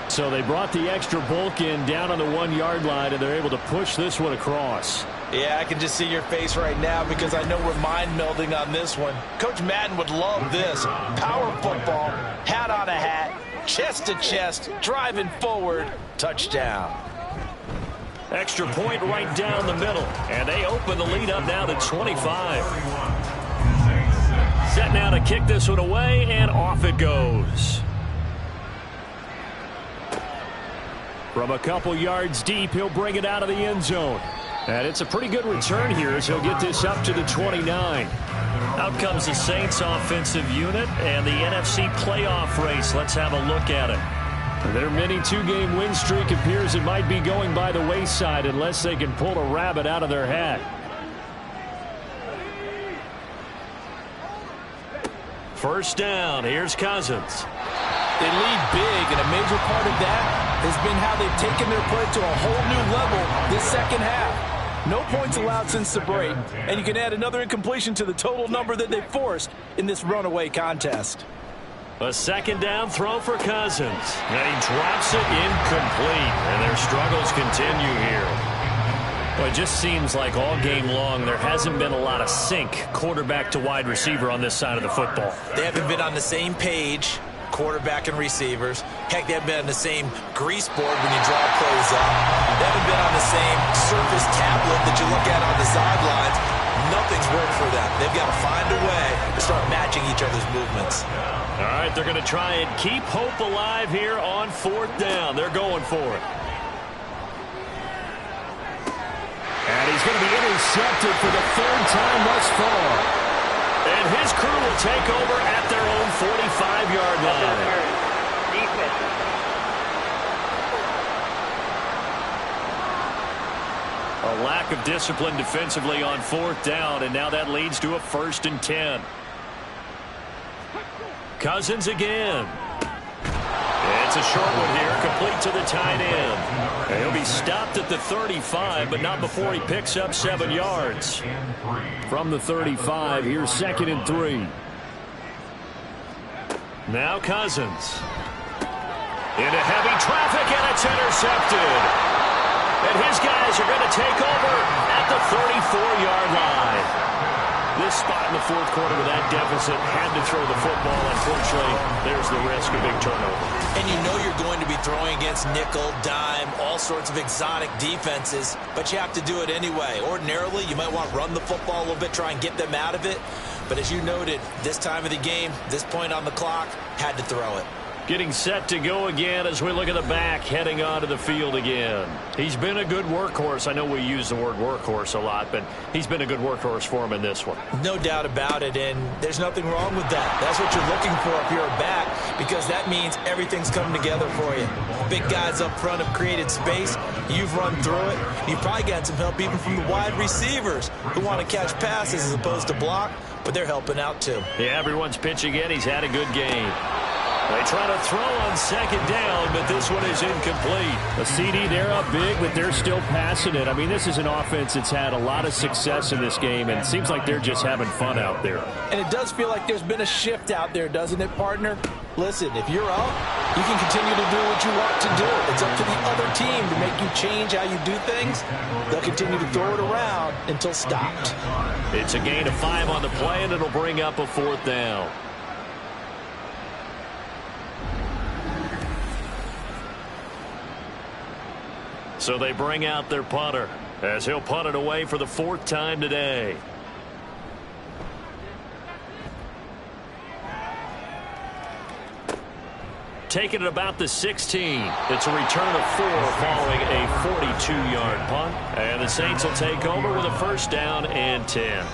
So they brought the extra bulk in down on the 1-yard line, and they're able to push this one across. Yeah, I can just see your face right now because I know we're mind melding on this one. Coach Madden would love this. Power football, hat on a hat, chest to chest, driving forward, touchdown. Extra point right down the middle, and they open the lead up now to 25. Set now to kick this one away, and off it goes. From a couple yards deep, he'll bring it out of the end zone. And it's a pretty good return here as he'll get this up to the 29. Out comes the Saints offensive unit and the NFC playoff race. Let's have a look at it. Their mini 2-game win streak appears it might be going by the wayside unless they can pull a rabbit out of their hat. First down, here's Cousins. They lead big, and a major part of that has been how they've taken their play to a whole new level this second half. No points allowed since the break, and you can add another incompletion to the total number that they forced in this runaway contest. A second down throw for Cousins, and he drops it incomplete, and their struggles continue here. Well, it just seems like all game long there hasn't been a lot of sync quarterback to wide receiver on this side of the football. They haven't been on the same page, quarterback and receivers. Heck, they haven't been on the same grease board when you draw plays up. They haven't been on the same surface tablet that you look at on the sidelines. Nothing's worked for them. They've got to find a way to start matching each other's movements. All right, they're going to try and keep hope alive here on 4th down. They're going for it. And he's going to be intercepted for the 3rd time thus far. And his crew will take over at their own 45-yard line. A lack of discipline defensively on 4th down, and now that leads to a 1st and 10. Cousins again. It's a short one here, complete to the tight end. And he'll be stopped at the 35, but not before he picks up 7 yards. From the 35, here's 2nd and 3. Now Cousins. Into heavy traffic, and it's intercepted. And his guys are going to take over at the 34-yard line. This spot in the 4th quarter with that deficit had to throw the football. Unfortunately, there's the risk of big turnover. And you know you're going to be throwing against nickel, dime, all sorts of exotic defenses, but you have to do it anyway. Ordinarily, you might want to run the football a little bit, try and get them out of it. But as you noted, this time of the game, this point on the clock, had to throw it. Getting set to go again as we look at the back heading onto the field again. He's been a good workhorse. I know we use the word workhorse a lot, but he's been a good workhorse for him in this one. No doubt about it, and there's nothing wrong with that. That's what you're looking for if you're a back, because that means everything's coming together for you. Big guys up front have created space. You've run through it. You've probably got some help even from the wide receivers who want to catch passes as opposed to block, but they're helping out too. Yeah, everyone's pitching in. He's had a good game. They try to throw on 2nd down, but this one is incomplete. A CD, they're up big, but they're still passing it. I mean, this is an offense that's had a lot of success in this game, and it seems like they're just having fun out there. And it does feel like there's been a shift out there, doesn't it, partner? Listen, if you're up, you can continue to do what you want to do. It's up to the other team to make you change how you do things. They'll continue to throw it around until stopped. It's a gain of 5 on the play, and it'll bring up a 4th down. So they bring out their punter as he'll punt it away for the 4th time today. taken at about the 16. It's a return of 4 following a 42-yard punt. And the Saints will take over with a first down and 10.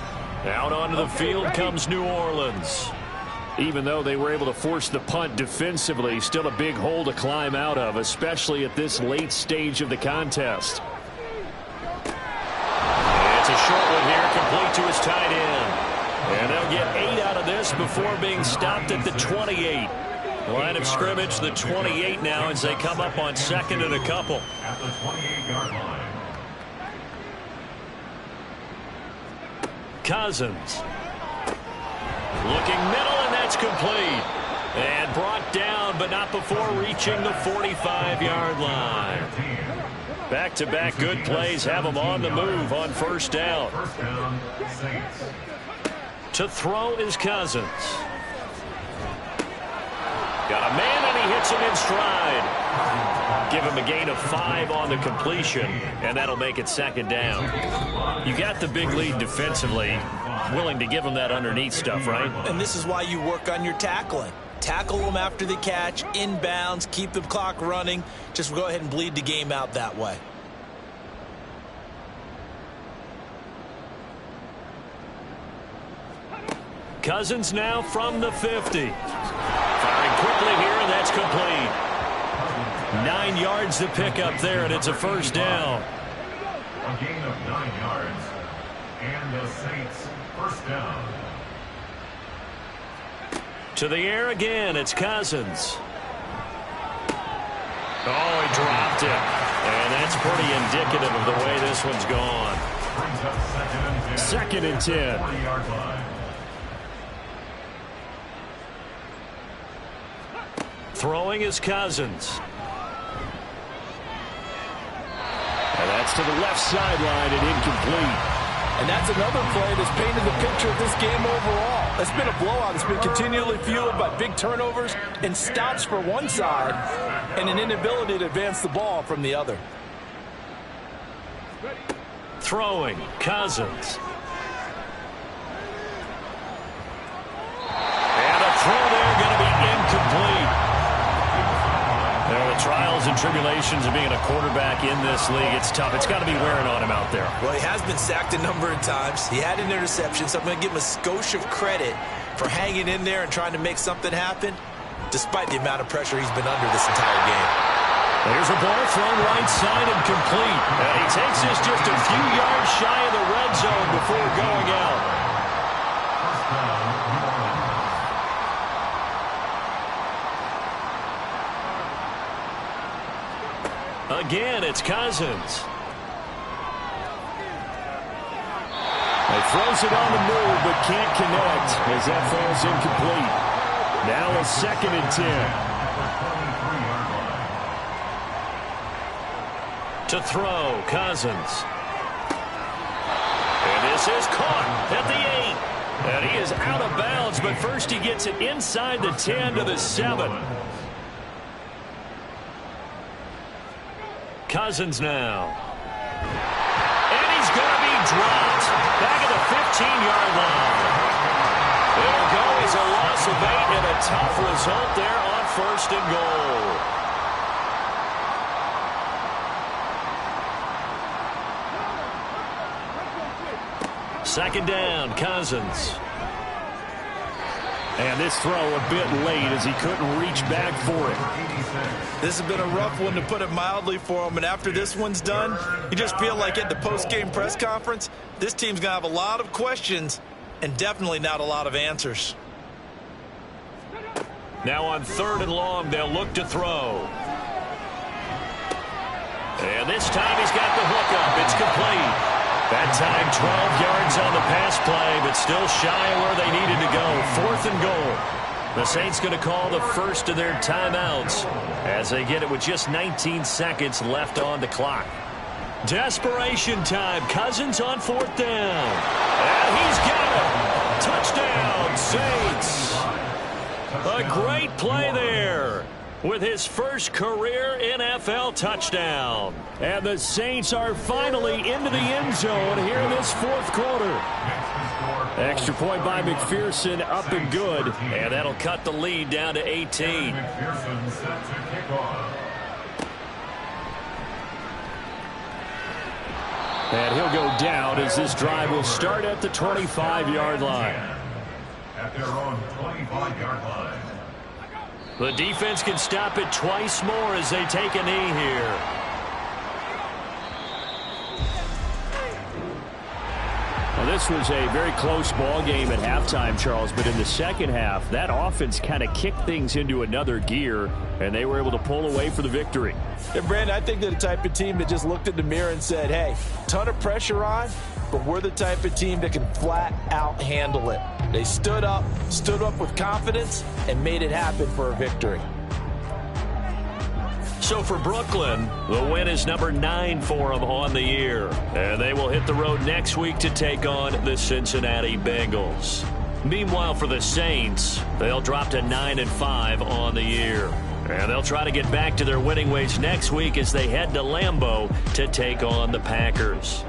Out onto the field comes New Orleans. Even though they were able to force the punt defensively, still a big hole to climb out of, especially at this late stage of the contest. It's a short one here, complete to his tight end. And they'll get 8 out of this before being stopped at the 28. Line of scrimmage, the 28 now as they come up on second and a couple. At the 28-yard line. Cousins. Looking middle, and that's complete. And brought down, but not before reaching the 45-yard line. Back-to-back good plays have them on the move on first down. First down, Saints. To throw is Cousins. Got a man, and he hits him in stride. Give him a gain of 5 on the completion, and that'll make it second down. You got the big lead defensively. Willing to give him that underneath stuff, right? And this is why you work on your tackling. Tackle them after the catch, inbounds, keep the clock running. Just go ahead and bleed the game out that way. Cousins now from the 50. Firing quickly here, and that's complete. 9 yards to pick up there, and it's a first down. A gain of 9 yards. And the Saints first down. To the air again, it's Cousins. Oh, he dropped it. And that's pretty indicative of the way this one's gone. Brings up second and 10. Second and 10. 40-yard line. Throwing is Cousins. And that's to the left sideline and incomplete. And that's another play that's painted the picture of this game overall. It's been a blowout. It's been continually fueled by big turnovers and stops for one side and an inability to advance the ball from the other. Throwing, Cousins. And a throw there going to be incomplete. The trials and tribulations of being a quarterback in this league, it's tough. It's got to be wearing on him out there. Well, he has been sacked a number of times. He had an interception, so I'm going to give him a skosh of credit for hanging in there and trying to make something happen, despite the amount of pressure he's been under this entire game. There's a ball thrown right side and complete. And he takes this just a few yards shy of the red zone before going out. First down, New Orleans. Again, it's Cousins. He throws it on the move, but can't connect as that falls incomplete. Now a second and 10. To throw, Cousins. And this is caught at the 8. And he is out of bounds, but first he gets it inside the 10 to the 7. Cousins now. And he's going to be dropped back at the 15-yard line. It'll go as a loss of 8 and a tough result there on first and goal. Second down, Cousins. And this throw a bit late as he couldn't reach back for it. This has been a rough one, to put it mildly, for him. And after this one's done, you just feel like at the post-game press conference, this team's going to have a lot of questions and definitely not a lot of answers. Now on third and long, they'll look to throw. And this time he's got the hook up. It's complete. That time 12 yards on the pass play, but still shy of where they needed to go. Fourth and goal. The Saints going to call the first of their timeouts as they get it with just 19 seconds left on the clock. Desperation time. Cousins on fourth down. And he's got it. Touchdown, Saints. A great play there with his first career NFL touchdown. And the Saints are finally into the end zone here in this fourth quarter. Next to score Extra point by McPherson, up and good. And that'll cut the lead down to 18. McPherson set to kick off. And he'll go down as this drive will start at the 25-yard line. At their own 25-yard line. The defense can stop it twice more as they take a knee here. Well, this was a very close ball game at halftime, Charles, but in the second half, that offense kind of kicked things into another gear, and they were able to pull away for the victory. And Brandon, I think they're the type of team that just looked in the mirror and said, hey, ton of pressure on, but we're the type of team that can flat out handle it. They stood up with confidence, and made it happen for a victory. So for Brooklyn, the win is number 9 for them on the year. And they will hit the road next week to take on the Cincinnati Bengals. Meanwhile, for the Saints, they'll drop to 9-5 on the year. And they'll try to get back to their winning ways next week as they head to Lambeau to take on the Packers.